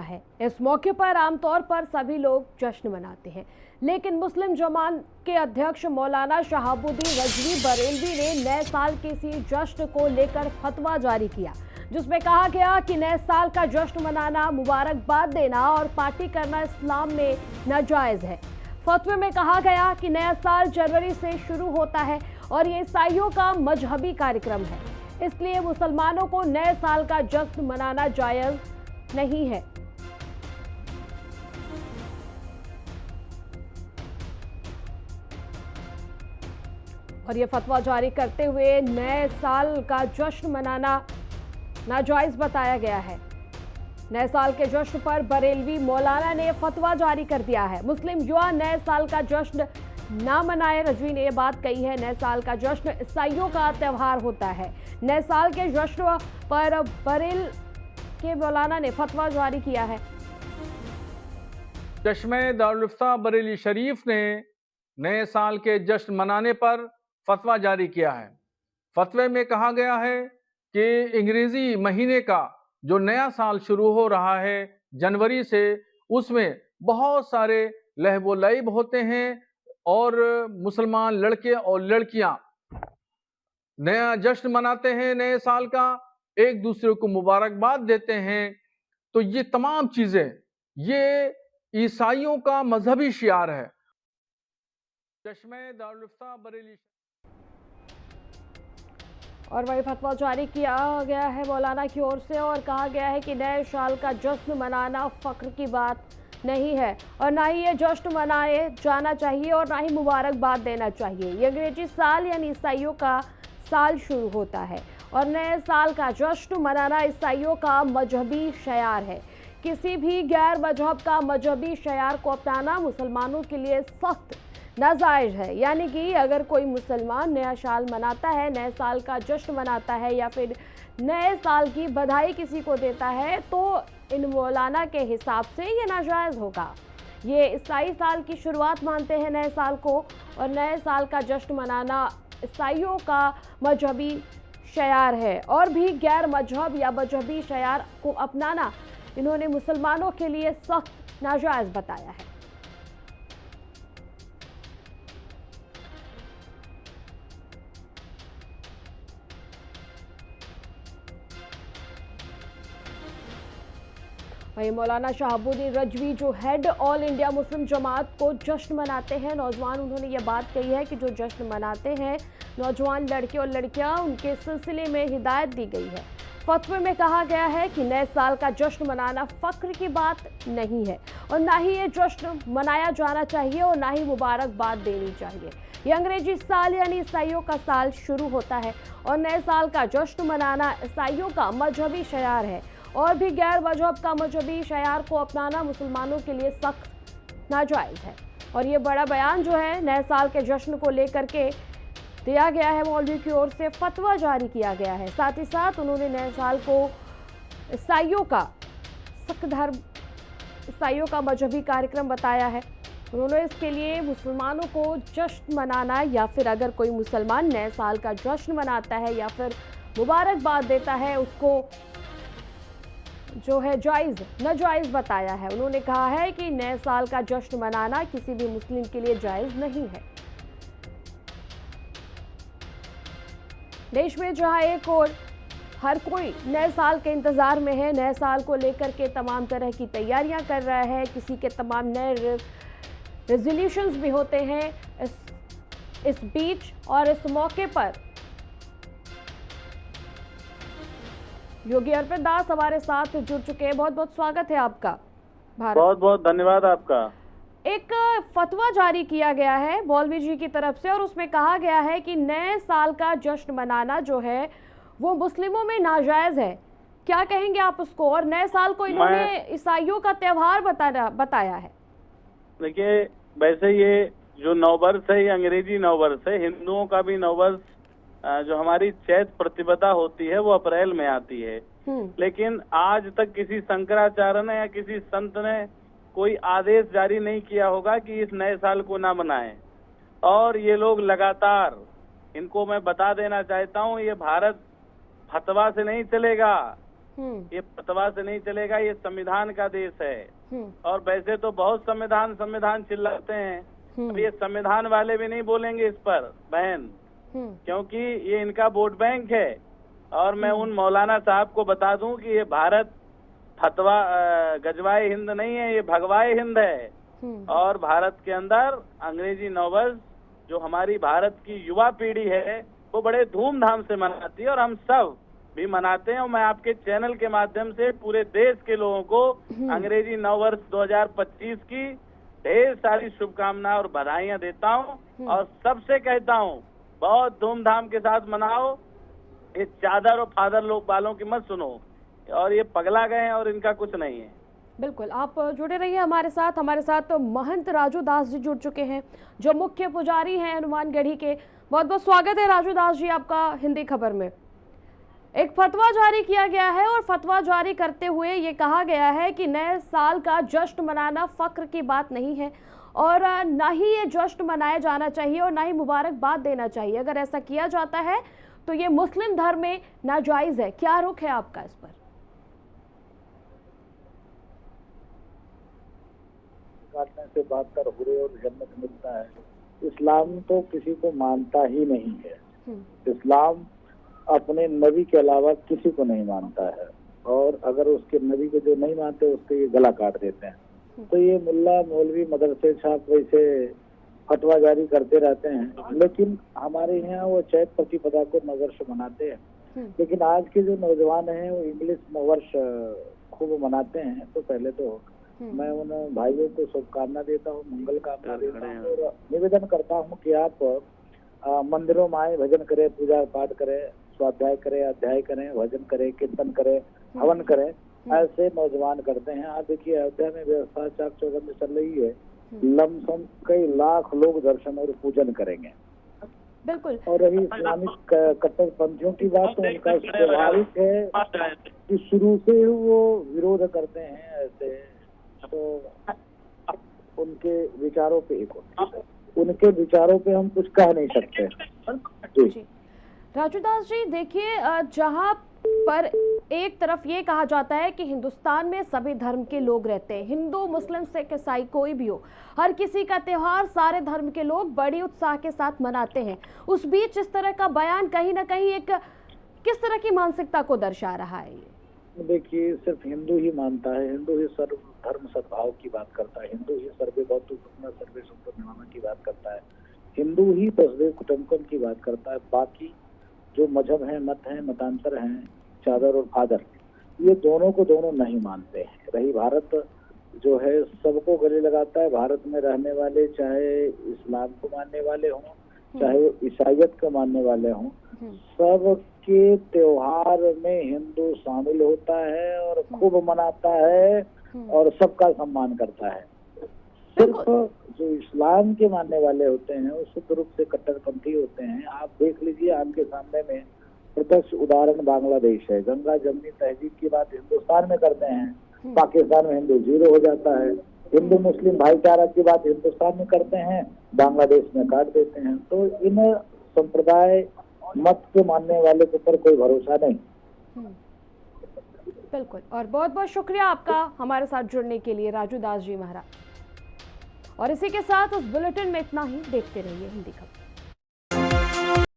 है। इस मौके पर आमतौर पर सभी लोग जश्न मनाते हैं, लेकिन मुस्लिम जमात के अध्यक्ष मौलाना शहाबुद्दीन रजवी बरेलवी ने नए साल के इसी जश्न को लेकर फतवा जारी किया, जिसमें कहा गया कि नए साल का जश्न मनाना, मुबारकबाद देना और पार्टी करना इस्लाम में नाजायज है। फतवे में कहा गया कि नया साल जनवरी से शुरू होता है और ये ईसाइयों का मजहबी कार्यक्रम है, इसलिए मुसलमानों को नए साल का जश्न मनाना जायज नहीं है। और ये फतवा जारी करते हुए नए साल का जश्न मनाना नाजायज बताया गया है। नए साल के जश्न पर बरेलवी मौलाना ने फतवा जारी कर दिया है। मुस्लिम युवा नए साल का जश्न ना मनाए। रजवी ने यह बात कही है, नए साल का जश्न ईसाइयों का त्यौहार होता है। नए साल के जश्न पर बरेल के मौलाना ने फतवा जारी किया है। चश्मे दारुल इफ्ता बरेली शरीफ ने नए साल के जश्न मनाने पर फतवा जारी किया है। फतवे में कहा गया है कि अंग्रेजी महीने का जो नया साल शुरू हो रहा है जनवरी से, उसमें बहुत सारे लहबो लईब होते हैं और मुसलमान लड़के और लड़कियां नया जश्न मनाते हैं, नए साल का, एक दूसरे को मुबारकबाद देते हैं। तो ये तमाम चीजें ये ईसाइयों का मजहबी शियार है। चश्मे दारुल इफ्ता बरेली। और वही फतवा जारी किया गया है मौलाना की ओर से और कहा गया है कि नए साल का जश्न मनाना फख्र की बात नहीं है और ना ही ये जश्न मनाए जाना चाहिए और ना ही मुबारकबाद देना चाहिए। ये अंग्रेजी साल यानी ईसाइयों का साल शुरू होता है और नए साल का जश्न मनाना ईसाइयों का मजहबी शयार है। किसी भी गैर मजहब का मजहबी शयार को अपनाना मुसलमानों के लिए सख्त नाजायज है। यानी कि अगर कोई मुसलमान नया साल मनाता है, नए साल का जश्न मनाता है या फिर नए साल की बधाई किसी को देता है, तो इन मौलाना के हिसाब से ये नाजायज होगा। ये ईसाई साल की शुरुआत मानते हैं नए साल को और नए साल का जश्न मनाना ईसाइयों का मजहबी शयार है और भी गैर मजहब या मजहबी शयार को अपनाना इन्होंने मुसलमानों के लिए सख्त नाजायज बताया है। वहीं मौलाना शहाबुद्दीन रजवी जो हेड ऑल इंडिया मुस्लिम जमात को जश्न मनाते हैं नौजवान, उन्होंने ये बात कही है कि जो जश्न मनाते हैं नौजवान लड़के और लड़कियां, उनके सिलसिले में हिदायत दी गई है। फतवे में कहा गया है कि नए साल का जश्न मनाना फख्र की बात नहीं है और ना ही ये जश्न मनाया जाना चाहिए और ना ही मुबारकबाद देनी चाहिए। ये अंग्रेजी साल यानी ईसाइयों का साल शुरू होता है और नए साल का जश्न मनाना ईसाइयों का मजहबी शयार है और भी गैर मजहब का मजहबी शयार को अपनाना मुसलमानों के लिए सख्त नाजायज है। और ये बड़ा बयान जो है नए साल के जश्न को लेकर के दिया गया है, मौलवी की ओर से फतवा जारी किया गया है। साथ ही साथ उन्होंने नए साल को ईसाइयों का सिख धर्म, ईसाइयों का मजहबी कार्यक्रम बताया है। उन्होंने इसके लिए मुसलमानों को जश्न मनाना या फिर अगर कोई मुसलमान नए साल का जश्न मनाता है या फिर मुबारकबाद देता है, उसको जो है जायज़ नाजायज़ बताया है। उन्होंने कहा है कि नए साल का जश्न मनाना किसी भी मुस्लिम के लिए जायज़ नहीं है। देश में जहां एक और हर कोई नए साल के इंतज़ार में है, नए साल को लेकर के तमाम तरह की तैयारियां कर रहा है, किसी के तमाम नए रेजोल्यूशंस भी होते हैं इस बीच और इस मौके पर योगी अर्पित दास हमारे साथ जुड़ चुके हैं। बहुत बहुत स्वागत है आपका भारत। बहुत बहुत धन्यवाद आपका। एक फतवा जारी किया गया है मौलवी जी की तरफ से और उसमें कहा गया है कि नए साल का जश्न मनाना जो है वो मुस्लिमों में नाजायज है। क्या कहेंगे आप उसको? और नए साल को इन्होंने ईसाइयों का त्यौहार बताया है। देखिए, वैसे ये जो नववर्ष है ये अंग्रेजी नववर्ष है। हिंदुओं का भी नववर्ष जो हमारी चैत प्रतिपदा होती है वो अप्रैल में आती है। लेकिन आज तक किसी शंकराचार्य ने या किसी संत ने कोई आदेश जारी नहीं किया होगा कि इस नए साल को ना मनाएं। और ये लोग लगातार, इनको मैं बता देना चाहता हूँ, ये भारत फतवा से नहीं चलेगा, ये फतवा से नहीं चलेगा, ये संविधान का देश है। और वैसे तो बहुत संविधान चिल्लाते हैं, अब ये संविधान वाले भी नहीं बोलेंगे इस पर बहन, क्योंकि ये इनका वोट बैंक है। और मैं उन मौलाना साहब को बता दूं कि ये भारत फतवा गजवाए हिंद नहीं है, ये भगवाए हिंद है। और भारत के अंदर अंग्रेजी नववर्ष जो हमारी भारत की युवा पीढ़ी है वो बड़े धूमधाम से मनाती है, और हम सब भी मनाते हैं। और मैं आपके चैनल के माध्यम से पूरे देश के लोगों को अंग्रेजी नववर्ष 2025 की ढेर सारी शुभकामनाएं और बधाइयां देता हूं, और सबसे कहता हूं बहुत धूमधाम के साथ मनाओ। ये चादर और फादर लोग वालों की मत सुनो, और ये पगला गए हैं और इनका कुछ नहीं है। बिल्कुल, आप जुड़े रहिए हमारे साथ महंत राजू दास जी जुड़ चुके हैं, जो मुख्य पुजारी हैं हनुमानगढ़ी के। बहुत बहुत स्वागत है राजू दास जी आपका हिंदी खबर में। एक फतवा जारी किया गया है, और फतवा जारी करते हुए ये कहा गया है कि नए साल का जश्न मनाना फख्र की बात नहीं है, और ना ही ये जश्न मनाया जाना चाहिए और ना ही मुबारकबाद देना चाहिए। अगर ऐसा किया जाता है तो ये मुस्लिम धर्म में नाजायज है। क्या रुख है आपका इस पर? काटने से बात कर हुए और जन्नत मिलता है। इस्लाम तो किसी को मानता ही नहीं है। इस्लाम अपने नबी के अलावा किसी को नहीं मानता है, और अगर उसके नबी को जो नहीं मानते उसके ये गला काट देते हैं। तो ये मुल्ला मौलवी मदरसे छाप वैसे फतवा जारी करते रहते हैं, लेकिन हमारे यहाँ वो चैत प्रतिपदा को नववर्ष मनाते हैं। लेकिन आज के जो नौजवान हैं वो इंग्लिश नववर्ष खूब मनाते हैं। तो पहले तो मैं उन भाइयों को शुभकामना देता हूँ, मंगल कामना देता हूँ, और निवेदन करता हूँ कि आप मंदिरों में आए, भजन करें, पूजा पाठ करें, स्वाध्याय करें, अध्याय करें, भजन करें, कीर्तन करें, हवन करें। ऐसे नौजवान करते हैं। आज देखिए अयोध्या में व्यवस्था चाक चौबंद चल रही है, लमसम कई लाख लोग दर्शन और पूजन करेंगे। बिल्कुल। और रही इस्लामिक कट्टरपंथियों की बात, तो उनका स्वाभाविक है कि शुरू से वो विरोध करते हैं ऐसे, तो उनके विचारों पे उनके विचारों पे हम कुछ कह नहीं सकते। जी राजू दास जी, देखिए जहां पर एक तरफ ये कहा जाता है कि हिंदुस्तान में सभी धर्म के लोग रहते हैं, हिंदू मुस्लिम सिख ईसाई कोई भी हो, हर किसी का त्योहार सारे धर्म के लोग बड़ी उत्साह के साथ मनाते हैं। उस बीच इस तरह का बयान कहीं ना कहीं एक किस तरह की मानसिकता को दर्शा रहा है? ये देखिए सिर्फ हिंदू ही मानता है, हिंदू ही सर्व धर्म सद्भाव की बात करता है, हिंदू ही सर्वे भवतु सुखिनः सर्वे सन्तु निर्ममः की बात करता है, हिंदू ही वसुधैव कुटुम्बकम की बात करता है। बाकी जो मजहब है, मत है, मतांतर हैं, चादर और फादर, ये दोनों को दोनों नहीं मानते हैं। रही भारत जो है सबको गले लगाता है। भारत में रहने वाले चाहे इस्लाम को मानने वाले हों, चाहे वो ईसाइयत को मानने वाले हों, सबके त्योहार में हिंदू शामिल होता है और खूब मनाता है और सबका सम्मान करता है। सिर्फ जो इस्लाम के मानने वाले होते हैं वो शुद्ध रूप से कट्टरपंथी होते हैं। आप देख लीजिए, आपके सामने में प्रत्यक्ष उदाहरण बांग्लादेश है। गंगा जमनी तहजीब की बात हिंदुस्तान में करते हैं, पाकिस्तान में हिंदू जीरो हो जाता है। हिंदू मुस्लिम भाईचारा की बात हिंदुस्तान में करते हैं, बांग्लादेश में काट देते हैं। तो इन संप्रदाय मत के मानने वाले के ऊपर कोई भरोसा नहीं। बिल्कुल, और बहुत बहुत शुक्रिया आपका हमारे साथ जुड़ने के लिए राजू दास जी महाराज। और इसी के साथ उस बुलेटिन में इतना ही। देखते रहिए हिंदी खबर।